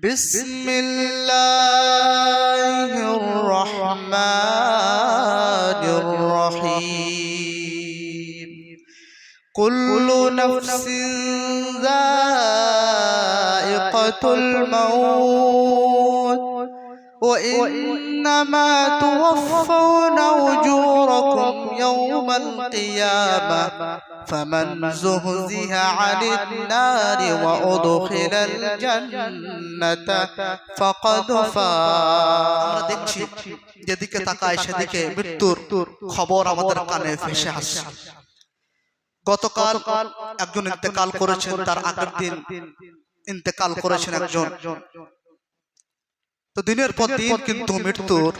بسم الله الرحمن الرحيم كل نفس ذائقة الموت وإنما توفون أجوركم يوم القيامة فمن زهزه عن النار وأدخل الجنة فقد فاز। দেখছি যেদিকে তাকায় সেদিকে মৃত্যুর খবর আমাদের কানে ভেসে আসছে। গতকাল একজন ইন্তেকাল করেছেন, তার আগের দিন ইন্তেকাল করেছেন একজন। তো দিনের পর দিন কিন্তু মৃত্যুর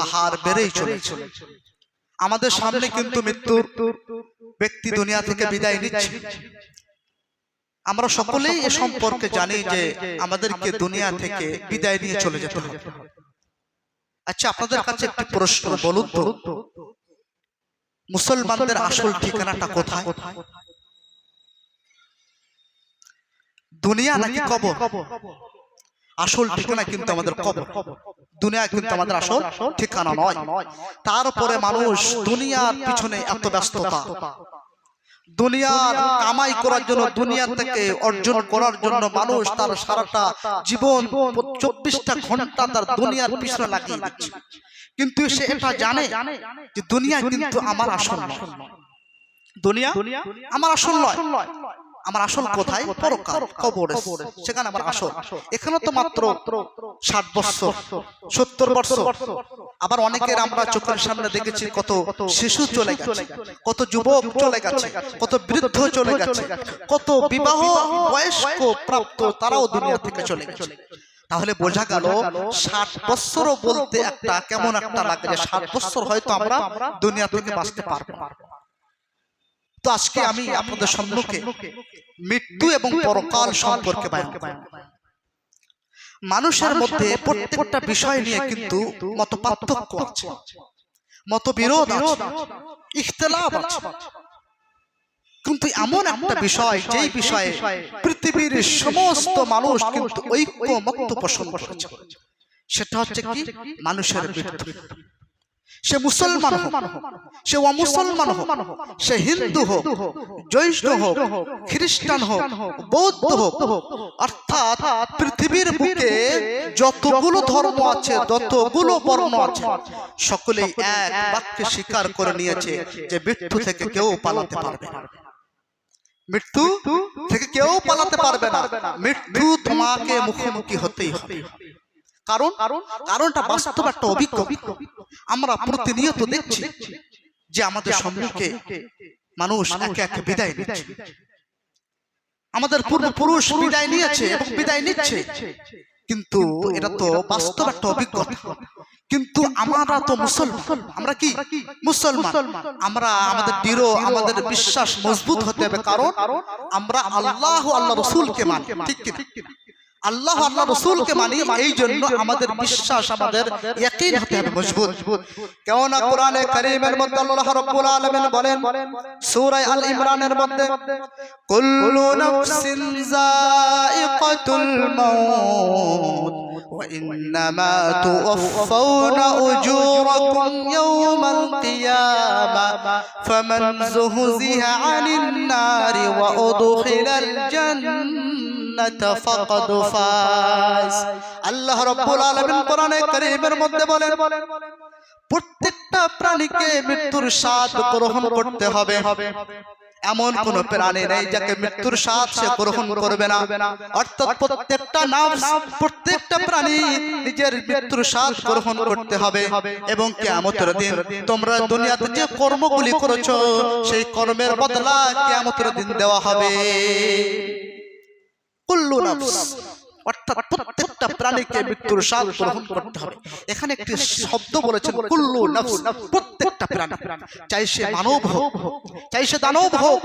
আহার বেড়েই চলেছে। আমাদের সামনে কিন্তু মৃত্যুর ব্যক্তি দুনিয়া থেকে বিদায় নিচ্ছে। আমরা সকলেই এ সম্পর্কে জানি যে আমাদেরকে দুনিয়া থেকে বিদায় নিয়ে চলে যেতে হবে। আচ্ছা, আপনাদের কাছে একটি প্রশ্ন, বলুন তো মুসলমানদের আসল ঠিকানাটা কোথায়? দুনিয়া নাকি কবর? আসল ঠিকানা কিন্তু আমাদের কবর। দুনিয়া কিন্তু আমাদের আসল ঠিকানা নয়। তারপরে মানুষ দুনিয়ার পিছনে এত ব্যস্ততা, দুনিয়ার কামাই করার জন্য, দুনিয়া থেকে অর্জন করার জন্য মানুষ তার সারাটা জীবন 24টা ঘন্টা তার দুনিয়ার পিছনে লাগিয়ে দিচ্ছে। কিন্তু সে এটা জানে যে দুনিয়া কিন্তু আমার আসল নয়। দুনিয়া আমার আসল নয়। আমার আসল কোথায়? পরকাল, কবরে, সেখানে আমার আসল। এখানে তো মাত্র 60 বছর 70 বছর। আবার অনেকের আমরা চোখের সামনে দেখেছি কত শিশু চলে গেছে, কত যুবক চলে গেছে, কত বৃদ্ধ চলে গেছে, কত বিবাহ বয়স্ক প্রাপ্ত তারাও দুনিয়া থেকে চলে গেছে। তাহলে বোঝা গেল 60 বছরও বলতে একটা কেমন একটা লাগে যে 60 বছর হয়তো আমরা দুনিয়া থেকে বাঁচতে পারবো। তো আজকে আমি আপনাদের সম্মুখে মৃত্যু এবং পরকাল সম্পর্কে বয়ান করব। মানুষের মধ্যে প্রত্যেকটা বিষয় নিয়ে কিন্তু মতপার্থক্য আছে, মতবিরোধ আছে, ইখতিলাফ আছে। কিন্তু এমন একটা বিষয়, যেই বিষয়ে পৃথিবীর সমস্ত মানুষ কিন্তু ঐক্যমত্য পোষণ করেছে, সেটা হচ্ছে কি? মানুষের মৃত্যু। সে মুসলমান হোক, সে অমুসলমান হোক, সে হিন্দু হোক, জৈন হোক, খ্রিস্টান হোক, বৌদ্ধ হোক, অর্থাৎ পৃথিবীর বুকে যতগুলো ধর্ম আছে, যতগুলো বর্ণ আছে, সকলেই এক বাক্যে স্বীকার করে নিয়েছে যে মৃত্যু থেকে কেউ পালাতে পারবে না। মৃত্যু থেকে কেউ পালাতে পারবে না। মৃত্যু তোমাকে মুখোমুখি হতেই হবে। কারণটা বাস্তব একটা অভিজ্ঞতা। আমরা প্রতিনিয়ত দেখছি যে আমাদের সম্মুখে মানুষ একে একে বিদায় নিচ্ছে। আমাদের পূর্বপুরুষ বিদায় নিয়েছে এবং বিদায় নিচ্ছে, কিন্তু এটা তো বাস্তব একটা অভিজ্ঞতা। কিন্তু আমরা তো মুসলমান। আমরা কি মুসলমান? আমরা আমাদের দৃঢ়, আমাদের বিশ্বাস মজবুত হতে হবে। কারণ আমরা আল্লাহ আল্লাহ রসুলকে মানি, ঠিক কি? আল্লাহ আল্লাহ রসুলকে মানি, এই জন্য আমাদের বিশ্বাস, আমাদের ইয়াকিন হতে হবে মজবুত। কেননা কোরআনে কারীমের মধ্যে আল্লাহ রাব্বুল আলামিন বলেন সূরা আল ইমরানের মধ্যে, কুল্লু নাফসিন যায়িকাতুল মাউত ওয়া ইন্নামা তুওয়াফাউনা উজুরাকুম ইয়াওমাল কিয়ামা ফামান যুহজিহা আনিন নারি ওয়া উদখিলাল জান্নাতা ফাকাদ ফাজ। আল্লাহ রাব্বুল আলামিন কোরআনে কারীমের মধ্যে বলেন, প্রত্যেকটা প্রাণীকে মৃত্যুর স্বাদ গ্রহণ করতে হবে। এমন কোন প্রাণী নেই যাকে মৃত্যুর স্বাদ সে গ্রহণ করবে না। অর্থাৎ প্রত্যেকটা নাফস, প্রত্যেকটা প্রাণী নিজের মৃত্যুর স্বাদ গ্রহণ করতে হবে। এবং কিয়ামতের দিন তোমরা দুনিয়াতে যে কর্মগুলি করেছো, সেই কর্মের বদলা কিয়ামতের দিন দেওয়া হবে। কুল্লু নাফস, অর্থাৎ প্রত্যেকটা প্রাণীকে মৃত্যুর স্বাদ গ্রহণ করতে হবে। এখানে একটি শব্দ বলেছেন কুল্লু নাফস, প্রত্যেকটা প্রাণী, চাই সে মানব হোক, চাই সে দানব হোক,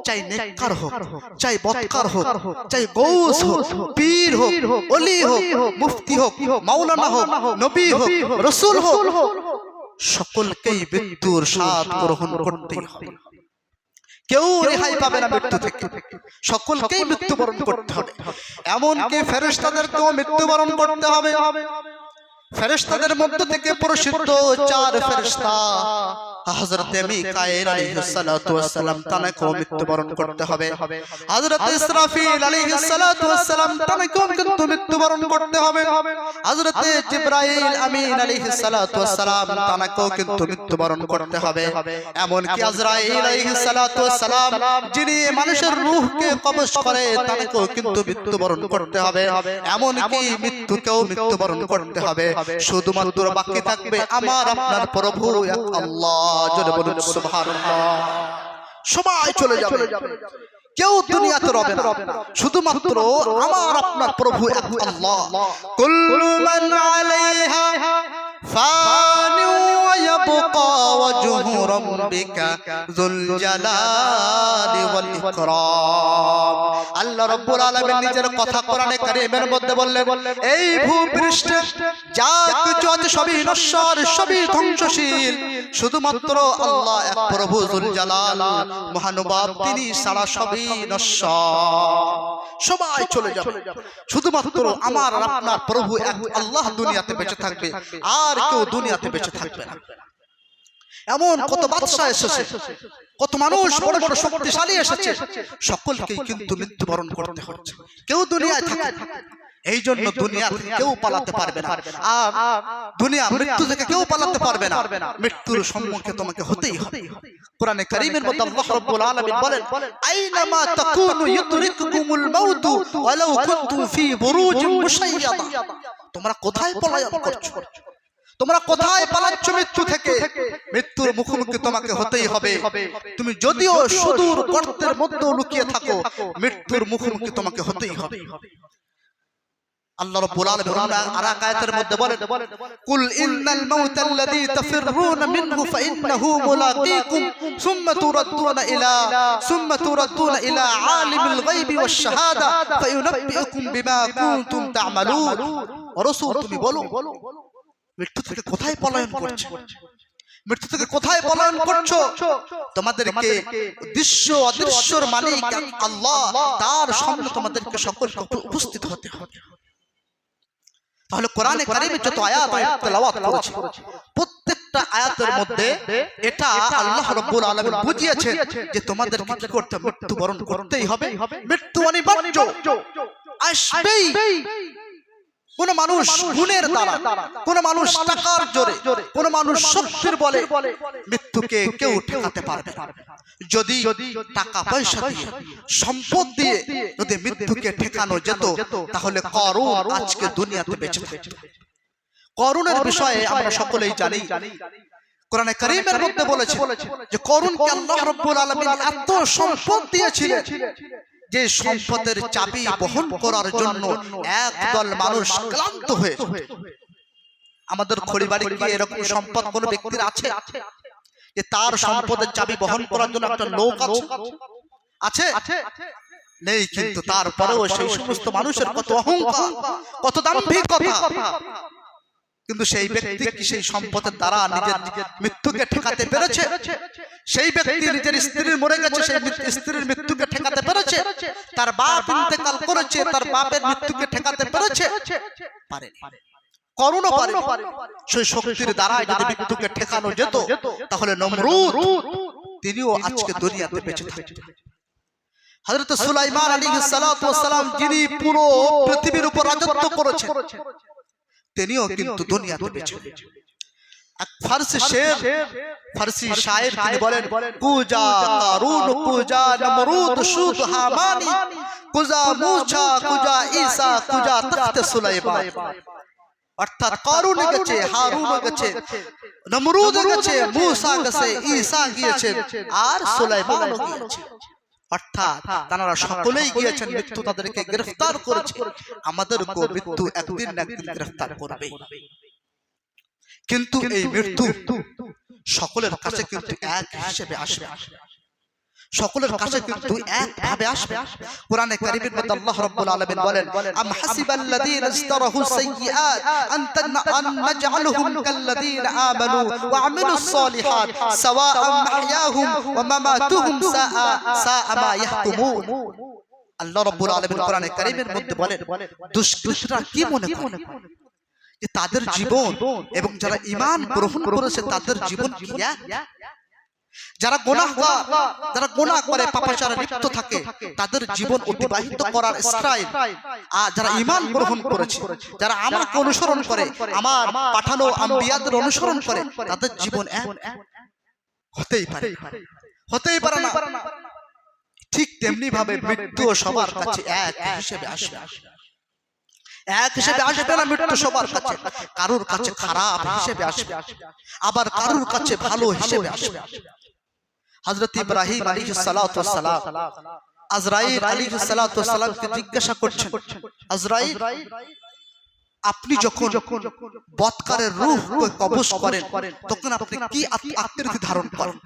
চাই নেককার হোক, চাই বদকার হোক, চাই গৌস হোক, পীর হোক, ওলি হোক, মুফতি হোক, মাওলানা হোক, নবী হোক, রাসূল হোক, সকলকেই মৃত্যুর স্বাদ গ্রহণ করতেই হবে। কেউ রেহাই পাবে না মৃত্যু থেকে, সকলকেই মৃত্যুবরণ করতে হবে। এমনকি ফেরেশতাদেরকেও মৃত্যুবরণ করতে হবে। ফেরেশতাদের মধ্য থেকে প্রসিদ্ধ 4 ফেরেশতা হযরত মিকাঈল আলাইহিস সালাতু ওয়াস সালাম তানাকেও মৃত্যুবরণ করতে হবে। হযরত ইসরাফিল আলাইহিস সালাতু ওয়াস সালাম তানাকেও কিন্তু মৃত্যুবরণ করতে হবে। হযরত জিবরাইল আমিন আলাইহিস সালাতু ওয়াস সালাম তানাকেও কিন্তু মৃত্যুবরণ করতে হবে। এমনকি আজরাইল আলাইহিস সালাতু ওয়াস সালাম যিনি মানুষের রূহকে কবজ করে তানাকেও কিন্তু মৃত্যুবরণ করতে হবে। এমনকি মৃত্যুকেও মৃত্যুবরণ করতে হবে। শুধুমাত্র বাকি থাকবে আমার আপনার প্রভু এক আল্লাহ। জোরে বলুন সুবহানাল্লাহ। সবাই চলে যাবে, কেউ দুনিয়াতে রবে না, শুধুমাত্র আমার আপনার প্রভু এক আল্লাহ। কুল্লু মান আলাইহা ফানি ওয়া ইয়াবকা ওয়াজহু রাব্বিকা যুল জালালি ওয়াল ইকরাম। আল্লাহ রাব্বুল আলামিন নিজের কথা কোরআনে কারীমের মধ্যে বললেন, এই ভূপৃষ্ঠে যা কিছু আছে সবই নশ্বর, সবই ধ্বংসশীল, শুধুমাত্র আল্লাহ এক প্রভু যুল জালাল মহানুভাব, তিনি সারা সবই নশ্বর। সবাই চলে যাবে, শুধুমাত্র আমার আর আপনার প্রভু এক আল্লাহ দুনিয়াতে বেঁচে থাকবে, আর কেউ দুনিয়াতে বেঁচে থাকবে না। এমন কত বাদশা এসেছে, কত মানুষ বড় বড় শক্তিশালী এসেছে, সকলকেই কিন্তু মৃত্যুবরণ করতে হচ্ছে, কেউ দুনিয়ায় থাকে। এই জন্য দুনিয়া থেকে কেউ পালাতে পারবে না, আর দুনিয়া মৃত্যু থেকে কেউ পালাতে পারবে না। মৃত্যুর সম্মুখে তোমাকে হতেই হবে। কোরআনে কারীমের মধ্যে আল্লাহ রাব্বুল আলামিন বলেন, আইনামা তাকুনু ইউদরিকুকুমুল মাউতু ওয়ালাউ কুনতুম ফি বুরুজিন মুশাইয়াদা। তোমরা কোথায় পলায়ন করছো? তোমরা কোথায় পালাচ্ছ মৃত্যু থেকে? মৃত্যুর মুখোমুখি তোমাকে হতেই হবে। তুমি যদিও সুদূর গর্তের মধ্যে লুকিয়ে থাকো, মৃত্যুর মুখোমুখি তোমাকে হতেই হবে। আল্লাহ রাব্বুল আলামিন আর আয়াতের মধ্যে বলেন, কুল ইন্নাল মাউতাল্লাযী তাফিররুনা মিনহু ফাইন্নাহু মুলাকীকুম সুম্মা তুরাদ্দুনা ইলা আলিমিল গায়বি ওয়াশ শাহাদা ফায়ুনাব্বিউকুম বিমা কুনতুম তা'মালুন। রাসূল তুমি বলো, মৃত্যু থেকে কোথায় পলায়ন করছো? মৃত্যু থেকে কোথায় পলায়ন করছো? তোমাদেরকে দৃশ্য অদৃশ্যর মালিক আল্লাহ, তার সামনে তোমাদেরকে সকলকে উপস্থিত হতে হবে। তাহলে কোরআনে কারীমে যত আয়াত তেলাওয়াত করেছি, প্রত্যেকটা আয়াতের মধ্যে এটা আল্লাহ রাব্বুল আলামিন বুঝিয়েছেন যে তোমাদেরকে কি করতে হবে, মৃত্যুবরণ করতেই হবে। মৃত্যু অনিবার্য, আসবেই। কোন মানুষ গুণের দ্বারা, কোন মানুষ টাকার জোরে, কোন মানুষ শক্তির বলে মৃত্যুকে কেউ ঠেকাতে পারবে না। যদি টাকা পয়সা দিয়ে, সম্পদ দিয়ে যদি মৃত্যুকে ঠেকানো যেত, তাহলে করুন আজকে দুনিয়াতে বেঁচে থাকতো। করুণের বিষয়ে আমরা সকলেই জানি, কোরআনে কারীমের মধ্যে বলেছে যে করুণকে আল্লাহ রাব্বুল আলামিন এত সম্পদ দিয়েছিলেন যে সম্পদের চাবি বহন করার জন্য একদল মানুষ ক্লান্ত হয়ে যায়। আমাদের খড়িবাড়ি কি এরকম সম্পদ কোন ব্যক্তির আছে যে তার সম্পদের চাবি বহন করার জন্য একটা লোক আছে? নেই। কিন্তু তারপরেও সেই সমস্ত মানুষের কত অহংকার, কত দাম্ভিকতা, কিন্তু সেই ব্যক্তি কি সেই সম্পদের দ্বারা নিজের মৃত্যুকে ঠেকাতে পেরেছে? সেই ব্যক্তি নিজের স্ত্রীর মরে গেছে, সেই স্ত্রীর মৃত্যুকে ঠেকাতে পেরেছে? তার বাপ ইন্তেকাল করেছে, তার বাপের মৃত্যুকে ঠেকাতে পেরেছে? পারেনি। করুণও পারেনি। সেই শক্তির দ্বারা যদি মৃত্যুকে ঠেকানো যেত, তাহলে নমরুদ তিনিও আজকে দুনিয়াতে বেঁচে থাকতেন। হযরত সুলাইমান আলাইহিস সালাতু ওয়াস সালাম যিনি পুরো পৃথিবীর উপর রাজত্ব করেছেন, তিনিও কিন্তু দুনিয়াতে বেঁচে। এক ফারসি শায়ের তিনি বলেন, কুজা কারুন, কুজা নমরুদ, সুদ হামানি, কুজা মুসা, কুজা ঈসা, কুজা তখত সুলাইমান। অর্থাৎ কারুন গেছে, হারুন গেছে, নমরুদ গেছে, মুসা গেছে, ঈসা গিয়েছেন, আর সুলাইমানও গিয়েছে। অর্থাৎ তারা সকলেই গিয়েছেন, মৃত্যু তাদেরকে গ্রেফতার করেছে। আমাদেরকেও মৃত্যু একদিন না একদিন গ্রেফতার করবে। কিন্তু এই মৃত্যু সকলের কাছে কিন্তু এক হিসেবে আসবে। সকলের কাছে কিন্তু একভাবে আসবে। কোরআনে কারীমের মধ্যে আল্লাহ রাব্বুল আলামিন বলেন, আম হাসিবাল্লাযীনা ইসতারাহু সাইয়্যাত আন নাজআলুহুম কাল্লাযীনা আমানু ওয়া আমিলুস সালিহাত সাওয়াআন মাহইয়াহুম ওয়া মামাতুহুম সাআ মা ইয়াহকুমুন। আল্লাহ রাব্বুল আলামিন কোরআনে কারীমের মধ্যে বলেন, দুষ্কৃতরা কি মনে করে যে তাদের জীবন এবং যারা ঈমান গ্রহণ করেছে তাদের জীবন কি এক? যারা গুনাহ করে পাপাচারে লিপ্ত থাকে তাদের জীবন অতিবাহিত করার স্টাইল আর যারা ঈমান গ্রহণ করেছে, যারা আমাকে অনুসরণ করে, আমার পাঠানো আম্বিয়াদের অনুসরণ করে, তাদের জীবন এক হতেই পারে না। ঠিক তেমনি ভাবে মৃত্যু সবার কাছে এক হিসেবে আসবে না। মৃত্যু সবার কাছে কারোর কাছে খারাপ হিসেবে আসবে, আবার কারোর কাছে ভালো হিসেবে আসবে। হযরত ইব্রাহিম আলাইহিস সালাতু ওয়াস সালাম আজরাইল আলাইহিস সালাতু ওয়াস সালামকে জিজ্ঞাসা করছেন, আজরাইল আপনি যখন বৎকারের রূহকে কবজ করেন তখন আপনি কি আকৃতি ধারণ করেন?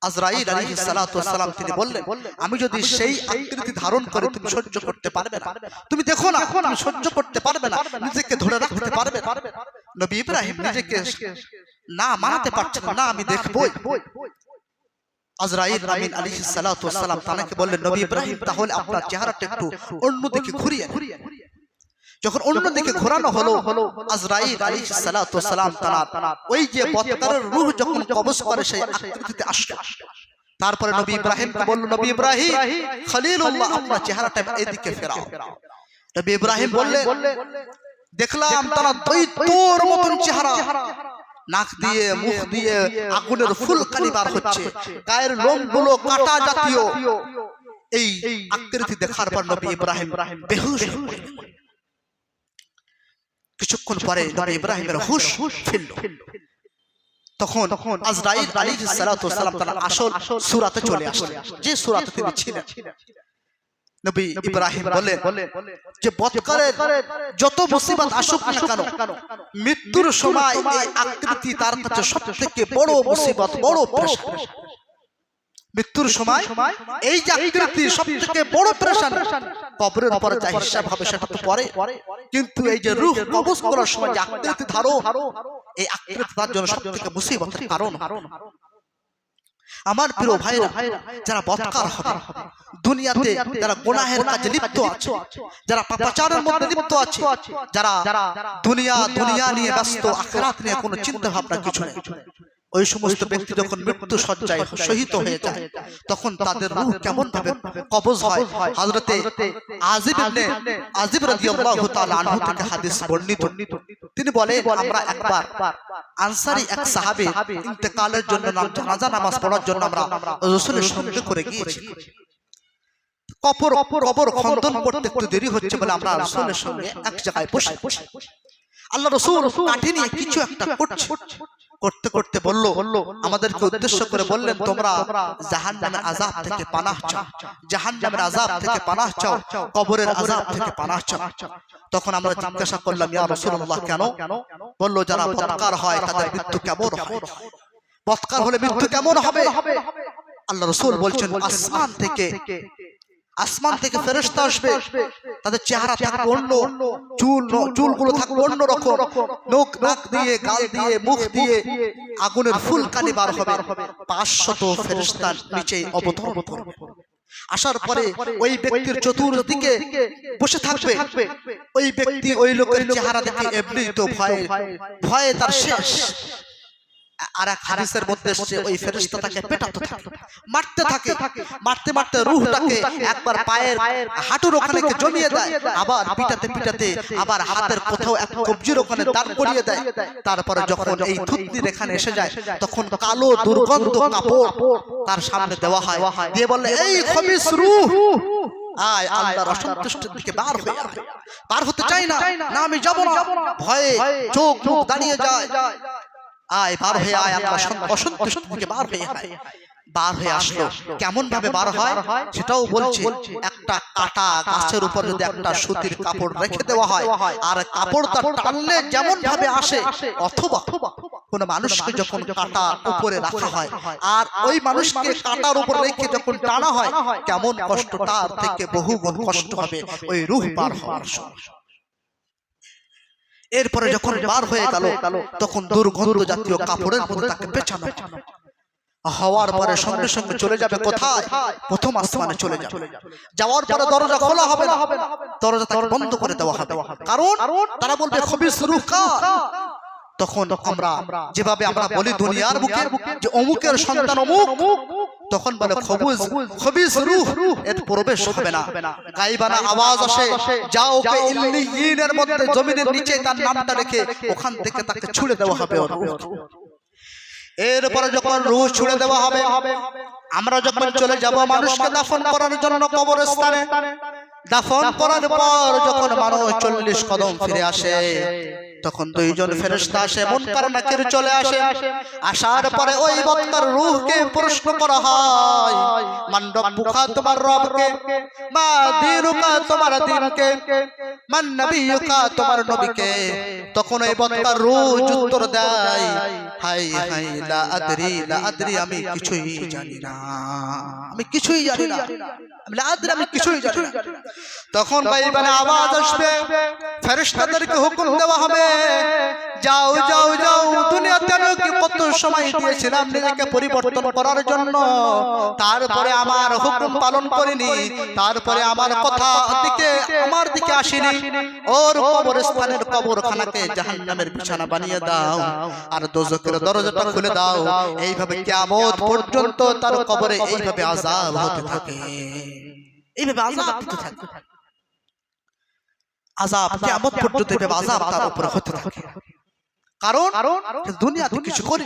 আজরাইল আলাইহিস সালাতু ওয়াস সালাম তিনি বললেন, আমি যদি সেই আকৃতি ধারণ করে তুমি সহ্য করতে পারবে না, তুমি দেখো না তুমি সহ্য করতে পারবে না, নিজেকে ধরে রাখতে পারবে না। নবী ইব্রাহিম নিজেকে না মানাতে পারছেন না, আমি দেখবই। আজরাইল আমিন আলাইহিস সালাতু ওয়াস সালাম তাকে বললেন, নবী ইব্রাহিম তাহলে আপনার চেহারাটা একটু অন্যদিকে ঘুরিয়ে। যখন অন্যদিকে ঘোরানো হলো, আজরাইল আলাইহিস সালাতু ওয়াস সালাম তারা ওই যে বৎকারের রূহ যখন কবজ করে সেই আকৃতিতে আসলো। তারপরে নবী ইব্রাহিমকে বলল, নবী ইব্রাহিম খলিলুল্লাহ আপনার চেহারাটা এদিকে ফেরাও। নবী ইব্রাহিম বললেন, দেখলাম তারা দৈত্যর মতন চেহারা, নাক দিয়ে মুখ দিয়ে আগুনের ফুলকানি বার হচ্ছে, গায়ের লোমগুলো কাটা জাতীয়। এই আকৃতি দেখার পর নবী ইব্রাহিম বেহুশ হয়ে পড়লেন। কিছুক্ষণ পরে নবী ইব্রাহিমের হুশ ফিরল। তখন আজরাইল আলাইহিস সালাতু ওয়াস সালাম তার আসল সূরাতে চলে আসলেন, যে সূরাতে তিনি ছিলেন। নবী ইব্রাহিম বলেন যে বৎকারের যত মুসিবত আসুক না কেন, মৃত্যুর সময় এই আকৃতি তার কাছে সবথেকে বড় মুসিবত, বড় প্রেশার। মৃত্যুর সময় এই যে আকৃতি সবথেকে বড় প্রেশার। কবরের পরে যা হিসাব হবে সেটা তো পরে, কিন্তু এই যে রূহ কবজ করার সময় যে আকৃতি ধারো, এই আকৃতি তার জন্য সবথেকে মুসিবতের কারণ। আমার প্রিয় ভাইরা, যারা বৎকার হবে, দুনিয়াতে যারা গুনাহের কাজে লিপ্ত আছে, যারা পাপাচারের মধ্যে লিপ্ত আছে, যারা দুনিয়া নিয়ে ব্যস্ত, আখিরাত নিয়ে কোনো চিন্তা ভাবনা কিছু নেই, ওই সমস্ত ব্যক্তি যখন মৃত্যু সজ্জায় শহীদ হয়ে যায় তখন তাদের রূহ কেমন ভাবে কবজ হয়। হযরতে আজিব রাদিয়াল্লাহু তাআলা আনহু থেকে হাদিস বর্ণিত, তিনি বলেন, আমরা একবার আনসারী এক সাহাবী ইন্তেকালের জন্য জানাজা নামাজ পড়ার জন্য আমরা রাসূলের সঙ্গে করে গিয়েছি। কবর খনন করতে একটু দেরি হচ্ছে বলে আমরা রাসূলের সঙ্গে এক জায়গায় বসে আল্লাহ রাসূল কাঠি নিয়ে কিছু একটা করতে করতে বলল, আমাদেরকে উদ্দেশ্য করে বললেন, তোমরা জাহান্নামের আযাব থেকে পানাহ চাও, জাহান্নামের আযাব থেকে পানাহ চাও, কবরের আযাব থেকে পানাহ চাও। তখন আমরা জিজ্ঞাসা করলাম, ইয়া রাসূলুল্লাহ কেন? বলল, যারা বৎকার হয় তাদের মৃত্যু কেমন হয়? বৎকার হলে মৃত্যু কেমন হবে? আল্লাহ রাসূল বলছেন, আসমান থেকে ফেরেশতা আসবে, তাদের চেহারা থাকবে অন্য, চুলগুলো থাকবে অন্য রকম, নাক দিয়ে, গাল দিয়ে, মুখ দিয়ে আগুনের ফুলকানি বার হবে। 500 ফেরেশতা নিচে অবতরণ করবে। আসার পরে ওই ব্যক্তির চতুর্দিকে বসে থাকবে। ওই ব্যক্তি ওই লোকের চেহারা দেখে এমনি তো ভয়ে তার শেষ। আর এক হাদিসের মধ্যে এসেছে, ওই ফেরেশতা তাকে পেটাতে থাকে, মারতে মারতে রূহটাকে একবার পায়ের হাঁটুর ওখানে জমিয়ে দেয়, আবার পিটাতে আবার হাতের কোথাও এক কবজির ওখানে দাঁড় করিয়ে দেয়। তারপরে যখন এই থুতনির এখানে এসে যায় তখন কালো দুর্গন্ধ কাপড় তার সামনে দেওয়া হয়, দিয়ে বলে, এই খবিস রূহ আয়, আল্লাহর অসন্তুষ্টির দিকে বার হতে চাই না, আমি যাব না। ভয়ে চোখ মুখ দাঁড়িয়ে যায়, আয় বার হয়ে আয়, আল্লাহ অসন্তুষ্ট থেকে বার হয়ে আসলো। কেমন ভাবে বার হয় সেটাও বলছে, একটা কাটা গাছের উপর যদি একটা সুতির কাপড় রেখে দেওয়া হয় আর কাপড়টা টানলে যেমন ভাবে আসে, অথবা কোন মানুষকে যখন কাটার উপরে রাখা হয় আর ওই মানুষকে কাটার উপর রেখে যখন টানা হয় কেমন কষ্ট, তার থেকে বহুগুণ কষ্ট হবে ওই রূহ পার হওয়ার সময়। এরপরে যখন বার হয়ে গেল তখন দুর্গন্ধ জাতীয় কাপড়ের মধ্যে তাকে পেঁচানো হওয়ার পরে সঙ্গে সঙ্গে চলে যাবে কোথায়? প্রথম আসমানে চলে যাবে। যাওয়ার পরে দরজা খোলা হবে না, দরজা তাকে বন্ধ করে দেওয়া হবে। কারণ তারা বলবে খবিস রূহ কার। তখন আমরা যেভাবে আমরা বলি দুনিয়ার বুকে যে অমুকের সন্তান অমুক, তখন বলে খবিস রূহ এর প্রবেশ হবে না। গায়বানা আওয়াজ আসে, যাও ওকে ইল্লিয়িনের মধ্যে জমিনের নিচে তার নামটা রেখে ওখান থেকে তাকে ছুড়ে দেওয়া হবে। এরপরে যখন রূহ ছুড়ে দেওয়া হবে, আমরা যখন চলে যাব মানুষকে দাফন করার জন্য কবরস্থানে, দাফন করার পর যখন মানুষ 40 কদম ফিরে আসে তখন দুইজন ফেরেশতা আসে, মুনকার নাকির চলে আসে। আসার পরে ওই বক্তার রূহকে প্রশ্ন করা হয়, মান রব্বুকা, তোমার রবকে, মা দীনুকা, তোমার দ্বীনকে, মান নবিয়ুকা, তোমার নবীকে। তখন ওই বক্তার রূহ উত্তর দেয়, হাই হাই লা আদরি, লা আদরি, আমি কিছুই জানি না, আমি কিছুই জানি না, লা আদরি, আমি কিছুই জানি না। তখন গায়বানা আওয়াজ আসবে, ফেরেশতাদেরকে হুকুম দেওয়া হবে, যাও যাও যাও, দুনিয়াতে আমি কত সময় দিয়েছিলাম নিজেকে পরিবর্তন করার জন্য, তারপরে আমার হুকুম পালন করিনি, তারপরে আমার কথা দিকে আমার দিকে আসেনি, ওর কবরস্থানের কবরখানাকে জাহান্নামের বিছানা বানিয়ে দাও আর দোজখের দরজাটা খুলে দাও। এইভাবে কিয়ামত পর্যন্ত তার কবরে এইভাবে আযাব হতে থাকে, এইভাবে আযাব হতে থাকে, আযাব কিয়ামত পর্যন্ত এইভাবে আযাব তার উপর হতে থাকে। কারণ দুনিয়াতে কিছু করি।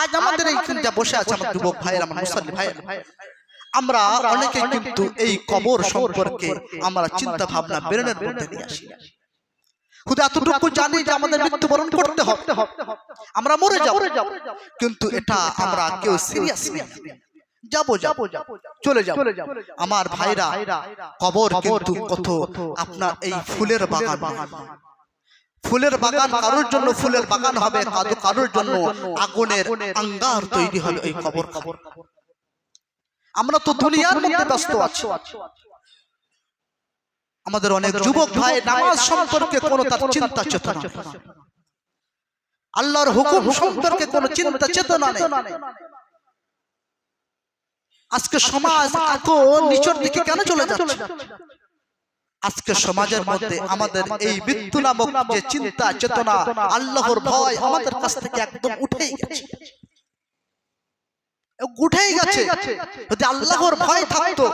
আজ আমাদের এইখানে যা বসে আছে আমার যুবক ভাইয়েরা, আমার মুসল্লি ভাইয়েরা, আমরা অনেকে কিন্তু এই কবর সম্পর্কে আমরা চিন্তা ভাবনা ব্রেনের মধ্যে নিয়ে আসি। শুধু এতটুকু জানি যে আমাদের মৃত্যুবরণ করতে হবে, আমরা মরে যাব, কিন্তু এটা আমরা কেউ সিরিয়াস নেই, যাবো যাবো চলে যাব। আমার ভাইরা, কবর কিন্তু কত আপনার এই ফুলের বাগান, ফুলের বাগান কারোর জন্য ফুলের বাগান হবে, কারোর জন্য আগুনের আঙ্গার তৈরি হবে ওই কবর। আমরা তো দুনিয়ার মধ্যে ব্যস্ত আছি, আমাদের অনেক যুবক ভাই নামাজ সম্পর্কে কোনো তার চিন্তা চেতনা, আল্লাহর হুকুম সম্পর্কে কোনো চিন্তা চেতনা নেই। আজকে সমাজ এত নিচের দিকে কেন চলে যাচ্ছে? আজকে সমাজের মধ্যে আমাদের এই মৃত্যু নামক যে চিন্তা চেতনা, আল্লাহর ভয় আমাদের কাছ থেকে একদম উঠেই গেছে, উঠেই গেছে। যদি আল্লাহর ভয় থাকতো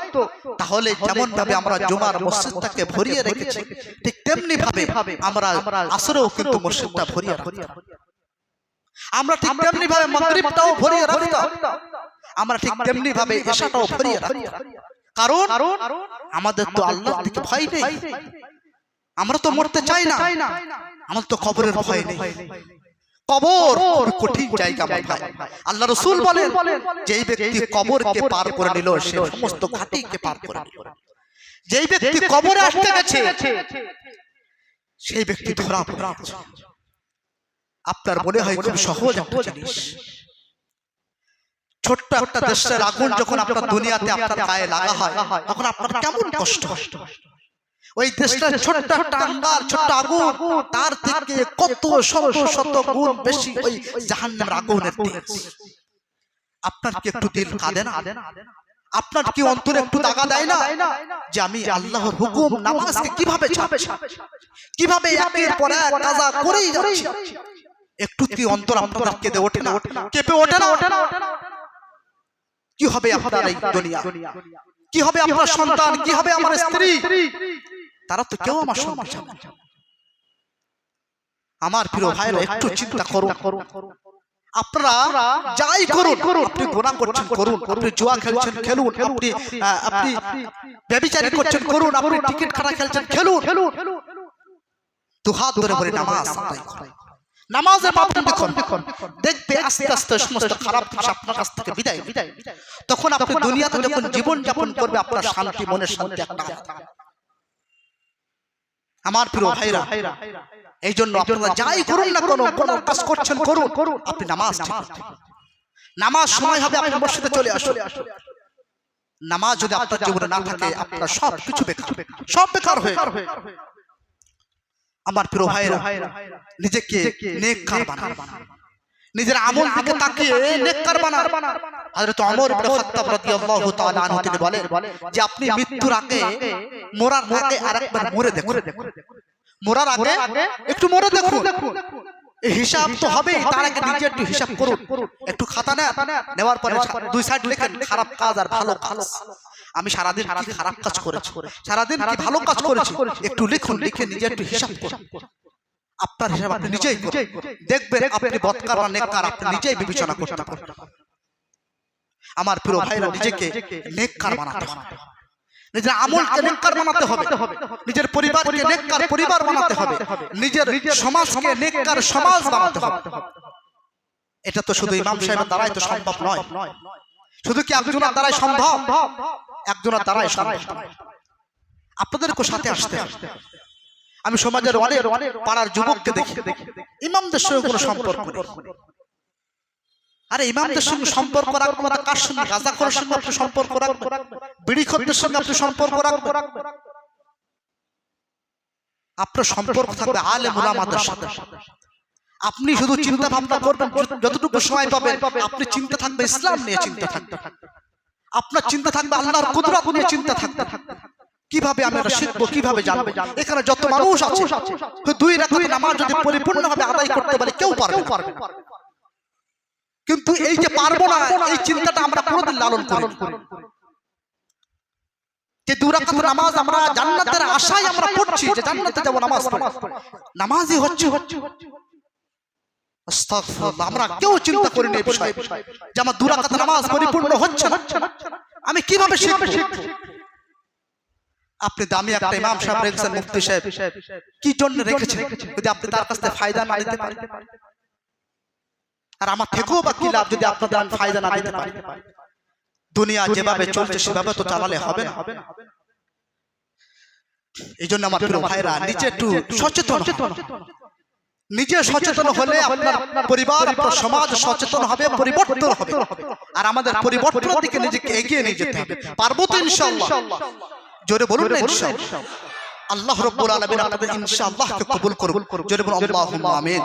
তাহলে যেমন ভাবে আমরা জুমার মসজিদটাকে ভরিয়ে রেখেছি ঠিক তেমনি ভাবে আমরা আসরেও কিন্তু মসজিদটা ভরিয়ে রাখতাম, আমরা ঠিক তেমনি ভাবে মাগরিবটাও ভরিয়ে রাখতাম, আমরা ঠিক তেমনি ভাবে ইশাটাও ভরিয়ে রাখতাম। কারণ আমাদের তো আল্লাহর দিকে ভয় নেই, আমরা তো মরতে চাই না, আমাদের তো কবরের ভয় নেই। কবর কঠিন জায়গা আমার ভাই। আল্লাহ রাসূল বলেন যেই ব্যক্তি কবরকে পার করে নিল সে সমস্ত ঘাটিকে পার করে নিল। যেই ব্যক্তি কবরে আসতে গেছে সেই ব্যক্তি ধরা পড়েছে। আপনার মনে হয় খুব সহজ একটা জিনিস, ছোট্ট একটা দেশের আগুন যখন আপনার দুনিয়াতে আপনার গায়ে লাগা হয় তখন আপনার কেমন কষ্ট হয়। ওই দেশটার ছোট্ট একটা আঙ্গার, ছোট্ট আগুন, তার থেকে কত শত শত গুণ বেশি ওই জাহান্নামের আগুনের তেজ। আপনার কি একটু দিল কাঁদে না? আপনার কি অন্তরে একটু দাগা দেয় না যে আমি আল্লাহর হুকুম নামাজকে কিভাবে ছাড়ছি, কিভাবে একের পর এক কাজা করেই যাচ্ছি? একটু কি অন্তর আপনার কেঁদে ওঠে না, কেঁপে ওঠে না? কি হবে আপনার এই দুনিয়া, কি হবে আপনার সন্তান, কি হবে আমার স্ত্রী? তারা তো কেউ আমার সন্তান। আমার প্রিয় ভাইরা একটু চিন্তা করুন, আপনারা যাই করুন, আপনি গুনাহ করছেন করুন, আপনি জুয়া খেলছেন খেলুন, আপনি ব্যভিচারী করছেন করুন, আপনি টিকিট খাতা খেলছেন খেলুন, দু হাত ধরে বলে নামাজ আদায় করুন। নামাজের পাবন্দি দেখুন, দেখবে আস্তে আস্তে সমস্ত খারাপ আপনার কাছ থেকে বিদায়। তখন আপনি দুনিয়াতে যখন জীবন যাপন করবে আপনার শান্তি, মনের শান্তি একটা আমার প্রিয় ভাইরা, এই জন্য আপনারা যাই করুন না কোনো কাজ করছেন করুন, আপনি নামাজ ঠিক করতে হবে। নামাজ সময় হবে আপনি মসজিদে চলে আসুন। নামাজ যদি আপনার জীবনে না থাকে আপনার সব কিছু বেকার, সব বেকার হয়ে যাবে। আমার প্রিয় ভাইরা, নিজেকে নেককার বানান, নিজের আমল দিকে তাকিয়ে নেককার বানান। হযরত ওমর ইবনে খাত্তাব রাদিয়াল্লাহু তাআলা আনহু তিনি বলেন যে আপনি মৃত্যুর আগে, মরার আগে আরেকবার মরে দেখুন, মরার আগে একটু মরে দেখুন। এই হিসাব তো হবে, তার আগে নিজে একটু হিসাব করুন। একটু খাতা নেওয়ার পরে দুই সাইড লিখেন খারাপ কাজ আর ভালো কাজ। আমি সারাদিন কি খারাপ কাজ করেছি, সারাদিন কি ভালো কাজ করেছি, একটু লিখুন। লিখে নিজে একটু হিসাব করুন। আপনার হিসাব আপনি নিজেই করুন, দেখবেন আপনি বদকার না নেককার আপনি নিজেই বিবেচনা করতে পারবেন। আমার প্রিয় ভাইরা, নিজেকে নেককার বানাতে হবে, নিজের আমলকে নেককার বানাতে হবে, নিজের পরিবারকে নেককার পরিবার বানাতে হবে, নিজের সমাজকে নেককার সমাজ বানাতে হবে। এটা তো শুধু ইমাম সাহেবের দ্বারাই তো সম্ভব নয়। শুধু কি একজনের দ্বারাই সম্ভব? একজনের দ্বারাই সম্ভব। আপনাদেরকে সাথে আসতে হবে। আমি সমাজের অনেক পাড়ার যুবককে দেখি ইমামদের সঙ্গে কোনো সম্পর্ক নেই। আরে ইমামদের সঙ্গে সম্পর্ক রাখবো না, কার সঙ্গে? গাঁজাখোরের সঙ্গে আপনি সম্পর্ক রাখবেন, বিড়িখোরদের সঙ্গে আপনি সম্পর্ক রাখবেন। আপনার সম্পর্ক থাকবে আলেম উলামাদের সাথে। আপনি শুধু চিন্তা ভাবনা করবেন, যতটুকু সময় পাবেন আপনি চিন্তা থাকবে ইসলাম নিয়ে, চিন্তা থাকবে আপনার চিন্তা থাকবে আল্লাহর কুদরত নিয়ে চিন্তা থাকবে। কিভাবে আমি এটা শিখবো, কিভাবে জানবো? এখানে যত মানুষ আছে দুই রাকাত নামাজ যদি পরিপূর্ণভাবে আদায় করতে পারে কেউ পারবে না। কিন্তু এই যে পারবো না, এই চিন্তাটা আমরা কোনোদিন লালন করি যে দুই রাকাত নামাজ আমরা জান্নাতের আশায় আমরা পড়ছি, যে জান্নাতে যাব নামাজ পড়ে, নামাজই হচ্ছে। আস্তাগফিরুল্লাহ, আমরা কেউ চিন্তা করি না এই বিষয়ে যে আমার দুই রাকাত নামাজ পরিপূর্ণ হচ্ছে না, আমি কিভাবে শিখবো? আপনি দামি একটা ইমাম সাহেব রেখেছেন, মুফতি সাহেব, কি জন্য রেখেছেন? যদি আপনি তার কাছ থেকে ফায়দা না নিতে পারেন, আর আমার থেকেও বা কি লাভ যদি আপনাদের আমি ফায়দা না দিতে পারি? দুনিয়া যেভাবে চলছে সেভাবে তো চালালে হবে না। এই জন্য আমার প্রিয় ভাইরা, নিজে একটু সচেতন, নিজে সচেতন হলে আপনার পরিবার, আপনার সমাজ সচেতন হবে, পরিবর্তন হবে। আর আমাদের পরিবর্তনের দিকে নিজেকে এগিয়ে নিয়ে যেতে হবে। পারবো তো ইনশাআল্লাহ? জোরে বলুন না ইনশাআল্লাহ। আল্লাহ রাব্বুল আলামিন আপনাদের ইনশাআল্লাহকে কবুল করুন। জোরে বলুন আল্লাহুম্মা আমিন।